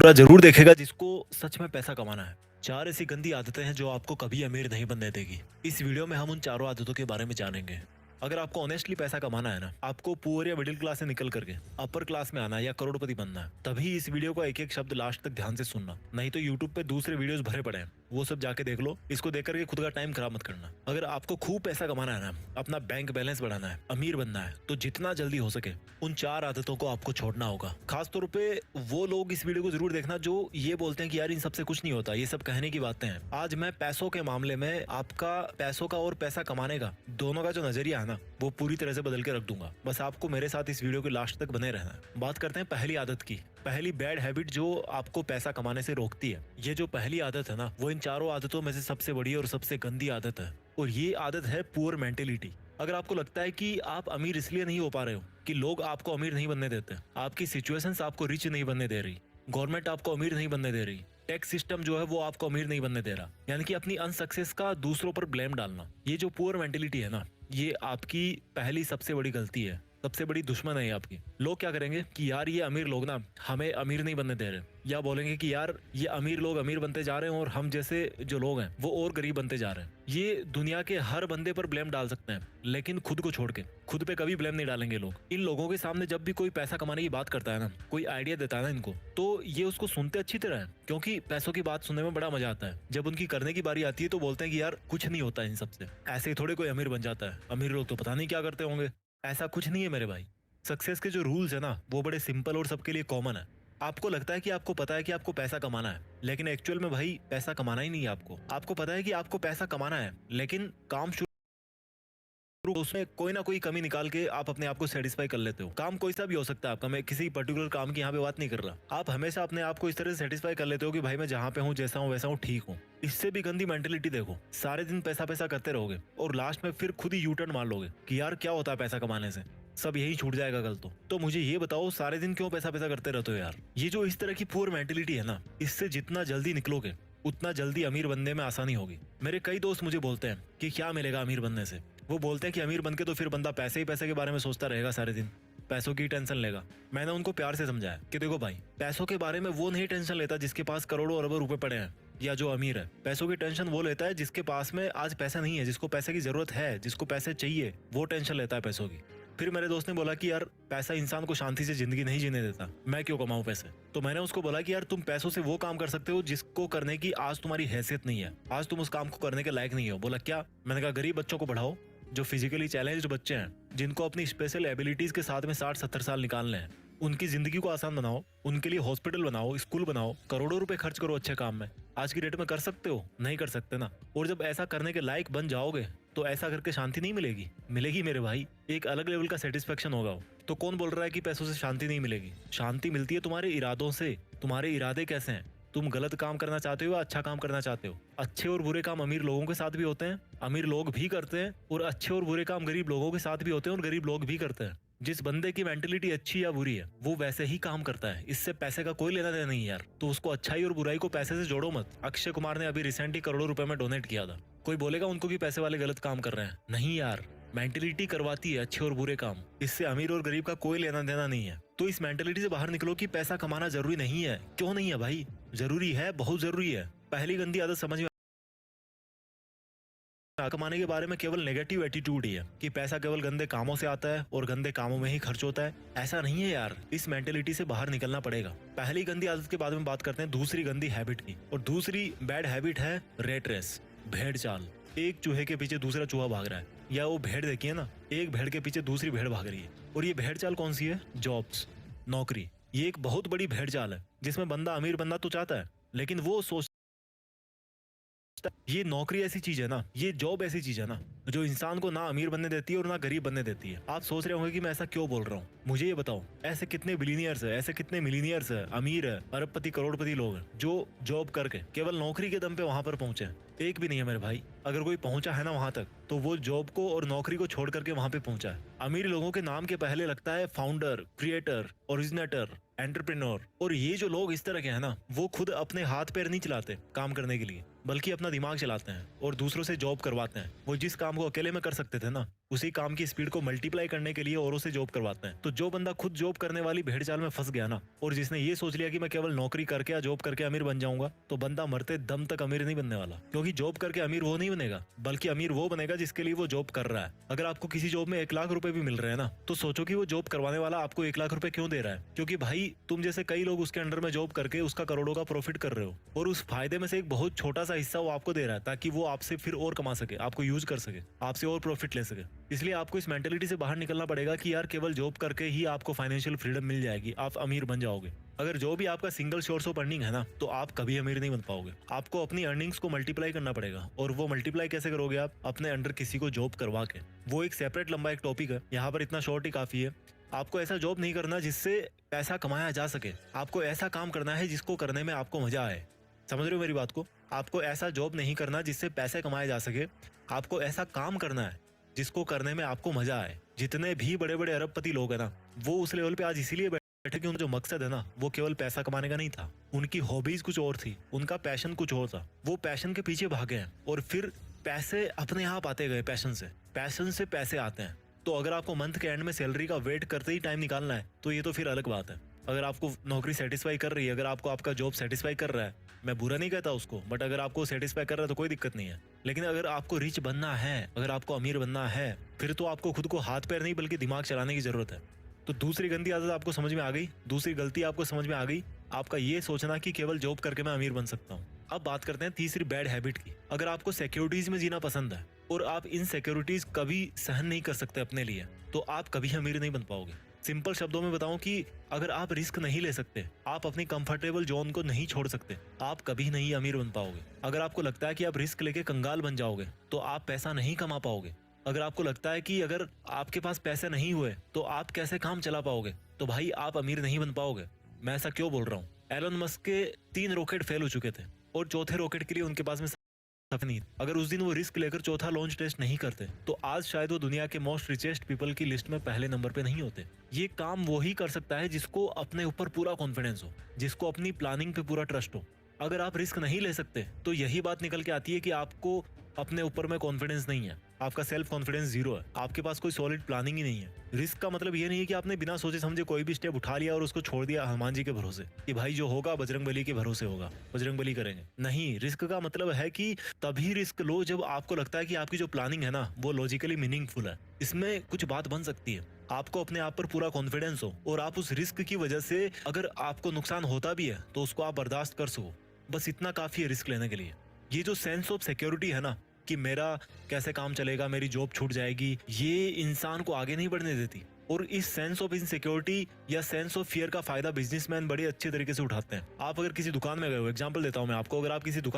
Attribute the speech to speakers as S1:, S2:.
S1: पूरा जरूर देखेगा जिसको सच में पैसा कमाना है। 4 ऐसी गंदी आदतें हैं जो आपको कभी अमीर नहीं बनने देगी। इस वीडियो में हम उन चारों आदतों के बारे में जानेंगे। अगर आपको ऑनेस्टली पैसा कमाना है ना, आपको पुअर या मिडिल क्लास से निकल करके अपर क्लास में आना है या करोड़पति बनना है, तभी इस वीडियो का एक एक शब्द लास्ट तक ध्यान से सुनना। नहीं तो यूट्यूब पे दूसरे वीडियोस भरे पड़े हैं, वो सब जाके देख लो। इसको देख करके खुद का टाइम खराब मत करना। अगर आपको खूब पैसा कमाना है ना, अपना बैंक बैलेंस बढ़ाना है, अमीर बनना है, तो जितना जल्दी हो सके उन 4 आदतों को आपको छोड़ना होगा। खास तौर पे वो लोग इस वीडियो को जरूर देखना जो ये बोलते हैं कि यार इन सबसे कुछ नहीं होता, ये सब कहने की बातें हैं। आज मैं पैसों के मामले में आपका पैसों का और पैसा कमाने का दोनों का जो नजरिया है ना, वो पूरी तरह से बदल के रख दूंगा। बस आपको मेरे साथ इस वीडियो के लास्ट तक बने रहना है। बात करते हैं पहली आदत की। पहली बैड हैबिट जो आपको पैसा कमाने से रोकती है। ये जो पहली आदत है ना, वो इन चारों आदतों में से सबसे बड़ी और सबसे गंदी आदत है, और ये आदत है पुअर मेंटेलिटी। अगर आपको लगता है कि आप अमीर इसलिए नहीं हो पा रहे हो कि लोग आपको अमीर नहीं बनने देते, आपकी सिचुएशंस आपको रिच नहीं बनने दे रही, गवर्नमेंट आपको अमीर नहीं बनने दे रही, टैक्स सिस्टम जो है वो आपको अमीर नहीं बनने दे रहा, यानी कि अपनी अनसक्सेस का दूसरों पर ब्लेम डालना, ये जो पुअर मेंटेलिटी है ना, ये आपकी पहली सबसे बड़ी गलती है, सबसे बड़ी दुश्मन है आपकी। लोग क्या करेंगे कि यार ये अमीर लोग ना हमें अमीर नहीं बनने दे रहे, या बोलेंगे कि यार ये अमीर लोग अमीर बनते जा रहे हैं और हम जैसे जो लोग हैं वो और गरीब बनते जा रहे हैं। ये दुनिया के हर बंदे पर ब्लेम डाल सकते हैं, लेकिन खुद को छोड़ के खुद पे कभी ब्लेम नहीं डालेंगे लोग। इन लोगों के सामने जब भी कोई पैसा कमाने की बात करता है ना, कोई आइडिया देता है ना इनको, तो ये उसको सुनते अच्छी तरह है, क्योंकि पैसों की बात सुनने में बड़ा मजा आता है। जब उनकी करने की बारी आती है तो बोलते हैं कि यार कुछ नहीं होता इन सबसे, ऐसे ही थोड़े कोई अमीर बन जाता है, अमीर लोग तो पता नहीं क्या करते होंगे। ऐसा कुछ नहीं है मेरे भाई। सक्सेस के जो रूल्स है ना, वो बड़े सिंपल और सबके लिए कॉमन है। आपको लगता है कि आपको पता है कि आपको पैसा कमाना है, लेकिन एक्चुअल में भाई पैसा कमाना ही नहीं है आपको। आपको पता है कि आपको पैसा कमाना है, लेकिन काम शुरू उसमें कोई ना कोई कमी निकाल के आप अपने आप को सेटिस्फाई कर लेते हो। काम कोई सा भी हो सकता है आपका, मैं किसी पर्टिकुलर काम की यहाँ पे बात नहीं कर रहा। आप हमेशा अपने आप को इस तरह से सेटिस्फाई कर लेते हो कि भाई मैं जहाँ पे हूँ, जैसा हूँ वैसा हूँ, ठीक हूँ। इससे भी गंदी मेंटेलिटी देखो, सारे दिन पैसा पैसा करते रहोगे और लास्ट में फिर खुद ही यू टर्न मार लोगे कि यार क्या होता है पैसा कमाने से, सब यही छूट जाएगा कल। तो मुझे ये बताओ, सारे दिन क्यों पैसा पैसा करते रहते हो यार? ये जो इस तरह की पुअर मेंटेलिटी है ना, इससे जितना जल्दी निकलोगे उतना जल्दी अमीर बनने में आसानी होगी। मेरे कई दोस्त मुझे बोलते हैं कि क्या मिलेगा अमीर बनने से। वो बोलते हैं कि अमीर बनके तो फिर बंदा पैसे ही पैसे के बारे में सोचता रहेगा, सारे दिन पैसों की टेंशन लेगा। मैंने उनको प्यार से समझाया कि देखो भाई, पैसों के बारे में वो नहीं टेंशन लेता जिसके पास करोड़ों अरबों रुपए पड़े हैं या जो अमीर है। पैसों की टेंशन वो लेता है जिसके पास में आज पैसा नहीं है, जिसको पैसे की जरूरत है, जिसको पैसे चाहिए, वो टेंशन लेता है पैसों की। फिर मेरे दोस्त ने बोला कि यार पैसा इंसान को शांति से जिंदगी नहीं जीने देता, मैं क्यों कमाऊं पैसे? तो मैंने उसको बोला कि यार तुम पैसों से वो काम कर सकते हो जिसको करने की आज तुम्हारी हैसियत नहीं है, आज तुम उस काम को करने के लायक नहीं हो। बोला क्या? मैंने कहा गरीब बच्चों को पढ़ाओ, जो फिजिकली चैलेंज्ड बच्चे हैं, जिनको अपनी स्पेशल एबिलिटीज के साथ में 60-70 साल निकालने हैं, उनकी जिंदगी को आसान बनाओ, उनके लिए हॉस्पिटल बनाओ, स्कूल बनाओ, करोड़ों रुपए खर्च करो अच्छे काम में। आज की डेट में कर सकते हो? नहीं कर सकते ना। और जब ऐसा करने के लायक बन जाओगे तो ऐसा करके शांति नहीं मिलेगी, मिलेगी मेरे भाई, एक अलग लेवल का सेटिस्फेक्शन होगा। तो कौन बोल रहा है कि पैसों से शांति नहीं मिलेगी? शांति मिलती है तुम्हारे इरादों से। तुम्हारे इरादे कैसे हैं? तुम गलत काम करना चाहते हो या अच्छा काम करना चाहते हो? अच्छे और बुरे काम अमीर लोगों के साथ भी होते हैं, अमीर लोग भी करते हैं, और अच्छे और बुरे काम गरीब लोगों के साथ भी होते हैं और गरीब लोग भी करते हैं। जिस बंदे की मेंटेलिटी अच्छी या बुरी है वो वैसे ही काम करता है, इससे पैसे का कोई लेना देना नहीं यार। तो उसको अच्छाई और बुराई को पैसे से जोड़ो मत। अक्षय कुमार ने अभी रिसेंटली करोड़ों रुपए में डोनेट किया था। कोई बोलेगा उनको कि पैसे वाले गलत काम कर रहे हैं? नहीं यार, मेंटेलिटी करवाती है अच्छे और बुरे काम, इससे अमीर और गरीब का कोई लेना देना नहीं है। तो इस मेंटेलिटी से बाहर निकलो कि पैसा कमाना जरूरी नहीं है। क्यों नहीं है भाई? जरूरी है, बहुत जरूरी है। पहली गंदी आदत समझ में कमाने के बारे में केवल नेगेटिव एटीट्यूड ही है कि पैसा केवल गंदे कामों से आता है और गंदे कामों में ही खर्च होता है। ऐसा नहीं है यार, इस मेंटेलिटी से बाहर निकलना पड़ेगा। पहली गंदी आदत के बाद में बात करते हैं दूसरी गंदी हैबिट की, और दूसरी बैड हैबिट है रेट रेस, भेड़ चाल। एक चूहे के पीछे दूसरा चूहा भाग रहा है, या वो भेड़ देखिए ना, एक भेड़ के पीछे दूसरी भेड़ भाग रही है। और ये भेड़ चाल कौन सी है? जॉब्स, नौकरी। ये एक बहुत बड़ी भेड़ चाल है जिसमें बंदा अमीर बनना तो चाहता है, लेकिन वो सोच ये नौकरी ऐसी चीज है ना, ये जॉब ऐसी चीज है ना, जो इंसान को ना अमीर बनने देती है और ना गरीब बनने देती है। आप सोच रहे होंगे कि मैं ऐसा क्यों बोल रहा हूँ। मुझे ये बताओ, ऐसे कितने बिलीनियर्स है, ऐसे कितने मिलीनियर्स है, अमीर है, अरबपति करोड़पति लोग हैं जो जॉब करके केवल नौकरी के दम पे वहां पर पहुंचे हैं? एक भी नहीं है मेरे भाई। अगर कोई पहुंचा है ना वहां तक, तो वो जॉब को और नौकरी को छोड़ करके वहां पे पहुंचा है। अमीर लोगों के नाम के पहले लगता है फाउंडर, क्रिएटर, ओरिजिनेटर, एंटरप्रेन्योर। और ये जो लोग इस तरह के हैं ना, वो खुद अपने हाथ पैर नहीं चलाते काम करने के लिए, बल्कि अपना दिमाग चलाते हैं और दूसरों से जॉब करवाते हैं। वो जिस काम को अकेले में कर सकते थे ना, उसी काम की स्पीड को मल्टीप्लाई करने के लिए औरों से जॉब करवाते हैं। तो जो बंदा खुद जॉब करने वाली भेड़ चाल में फंस गया ना, और जिसने ये सोच लिया कि मैं केवल नौकरी करके या जॉब करके अमीर बन जाऊंगा, तो बंदा मरते दम तक अमीर नहीं बनने वाला। क्योंकि जॉब करके अमीर वो नहीं बनेगा, बल्कि अमीर वो बनेगा जिसके लिए वो जॉब कर रहा है। अगर आपको किसी जॉब में 1 लाख रुपए भी मिल रहे हैं ना, तो सोचो कि वो जॉब करवाने वाला आपको 1 लाख रुपए क्यों दे रहा है। क्योंकि भाई तुम जैसे कई लोग उसके अंडर में जॉब करके उसका करोड़ों का प्रॉफिट कर रहे हो, और उस फायदे में से एक बहुत छोटा सा हिस्सा वो आपको दे रहा है, ताकि वो आपसे फिर और कमा सके, आपको यूज कर सके, आपसे और प्रॉफिट ले सके। इसलिए आपको इस मेंटेलिटी से बाहर निकलना पड़ेगा कि यार केवल जॉब करके ही आपको फाइनेंशियल फ्रीडम मिल जाएगी, आप अमीर बन जाओगे। अगर जो भी आपका सिंगल सोर्स ऑफ अर्निंग है ना, तो आप कभी अमीर नहीं बन पाओगे। आपको अपनी अर्निंग्स को मल्टीप्लाई करना पड़ेगा, और वो मल्टीप्लाई कैसे करोगे आप? अपने अंडर किसी को जॉब करवा के। वो एक सेपरेट लंबा एक टॉपिक है, यहाँ पर इतना शॉर्ट ही काफी है। आपको ऐसा जॉब नहीं करना जिससे पैसा कमाया जा सके, आपको ऐसा काम करना है जिसको करने में आपको मजा आए। समझ रहे हो मेरी बात को? आपको ऐसा जॉब नहीं करना जिससे पैसे कमाए जा सके, आपको ऐसा काम करना है जिसको करने में आपको मजा आए। जितने भी बड़े बड़े अरबपति लोग हैं ना, वो उस लेवल पे आज इसीलिए बैठे कि उनका जो मकसद है ना, वो केवल पैसा कमाने का नहीं था। उनकी हॉबीज कुछ और थी, उनका पैशन कुछ और था। वो पैशन के पीछे भागे हैं, और फिर पैसे अपने आप आते गए। पैशन से पैसे आते हैं। तो अगर आपको मंथ के एंड में सैलरी का वेट करते ही टाइम निकालना है, तो ये तो फिर अलग बात है। अगर आपको नौकरी सेटिस्फाई कर रही है, अगर आपको आपका जॉब सेटिस्फाई कर रहा है, मैं बुरा नहीं कहता उसको, बट अगर आपको सेटिस्फाई कर रहा है तो कोई दिक्कत नहीं है। लेकिन अगर आपको रिच बनना है, अगर आपको अमीर बनना है, फिर तो आपको खुद को हाथ पैर नहीं बल्कि दिमाग चलाने की जरूरत है। तो दूसरी गंदी आदत आपको समझ में आ गई, दूसरी गलती आपको समझ में आ गई, आपका ये सोचना कि केवल जॉब करके मैं अमीर बन सकता हूँ। अब बात करते हैं तीसरी बैड हैबिट की। अगर आपको सिक्योरिटीज में जीना पसंद है और आप इन सिक्योरिटीज कभी सहन नहीं कर सकते अपने लिए, तो आप कभी अमीर नहीं बन पाओगे। सिंपल शब्दों में बताऊं कि अगर आप रिस्क नहीं ले सकते, आप अपनी कंफर्टेबल जोन को नहीं छोड़ सकते, आप कभी नहीं अमीर बन पाओगे। अगर आपको लगता है कि आप रिस्क लेके कंगाल बन जाओगे, तो आप पैसा नहीं कमा पाओगे। अगर आपको लगता है कि अगर आपके पास पैसे नहीं हुए तो आप कैसे काम चला पाओगे, तो भाई आप अमीर नहीं बन पाओगे। मैं ऐसा क्यों बोल रहा हूँ? एलन मस्क के 3 रॉकेट फेल हो चुके थे, और चौथे रॉकेट के लिए उनके पास में नहीं। अगर उस दिन वो रिस्क लेकर चौथा लॉन्च टेस्ट नहीं करते, तो आज शायद वो दुनिया के मोस्ट रिचेस्ट पीपल की लिस्ट में पहले नंबर पे नहीं होते। ये काम वो ही कर सकता है जिसको अपने ऊपर पूरा कॉन्फिडेंस हो, जिसको अपनी प्लानिंग पे पूरा ट्रस्ट हो। अगर आप रिस्क नहीं ले सकते, तो यही बात निकल के आती है कि आपको अपने ऊपर में कॉन्फिडेंस नहीं है, आपका सेल्फ कॉन्फिडेंस जीरो है, आपके पास कोई सॉलिड प्लानिंग ही नहीं है। रिस्क का मतलब ये नहीं है कि आपने बिना सोचे समझे कोई भी स्टेप उठा लिया और उसको छोड़ दिया हनुमान जी के भरोसे कि भाई जो होगा बजरंगबली के भरोसे होगा, बजरंगबली करेंगे। नहीं, रिस्क का मतलब है कि तभी रिस्क लो जब आपको लगता है कि आपकी जो प्लानिंग है ना, वो लॉजिकली मीनिंगफुल है, इसमें कुछ बात बन सकती है, आपको अपने आप पर पूरा कॉन्फिडेंस हो, और आप उस रिस्क की वजह से अगर आपको नुकसान होता भी है तो उसको आप बर्दाश्त कर सको। बस इतना काफी है रिस्क लेने के लिए। ये जो सेंस ऑफ सिक्योरिटी है ना, कि मेरा कैसे काम चलेगा, मेरी जॉब छूट जाएगी, ये इंसान को आगे नहीं बढ़ने देती। और इस सेंस ऑफ इनसिक्योरिटी या सेंस ऑफ फियर का फायदा बिजनेसमैन बड़े अच्छे तरीके से उठाते हैं। आप अगर किसी दुकान में गए हो, एग्जांपल देता हूं मैं आपको, अगर आप किसी दुकान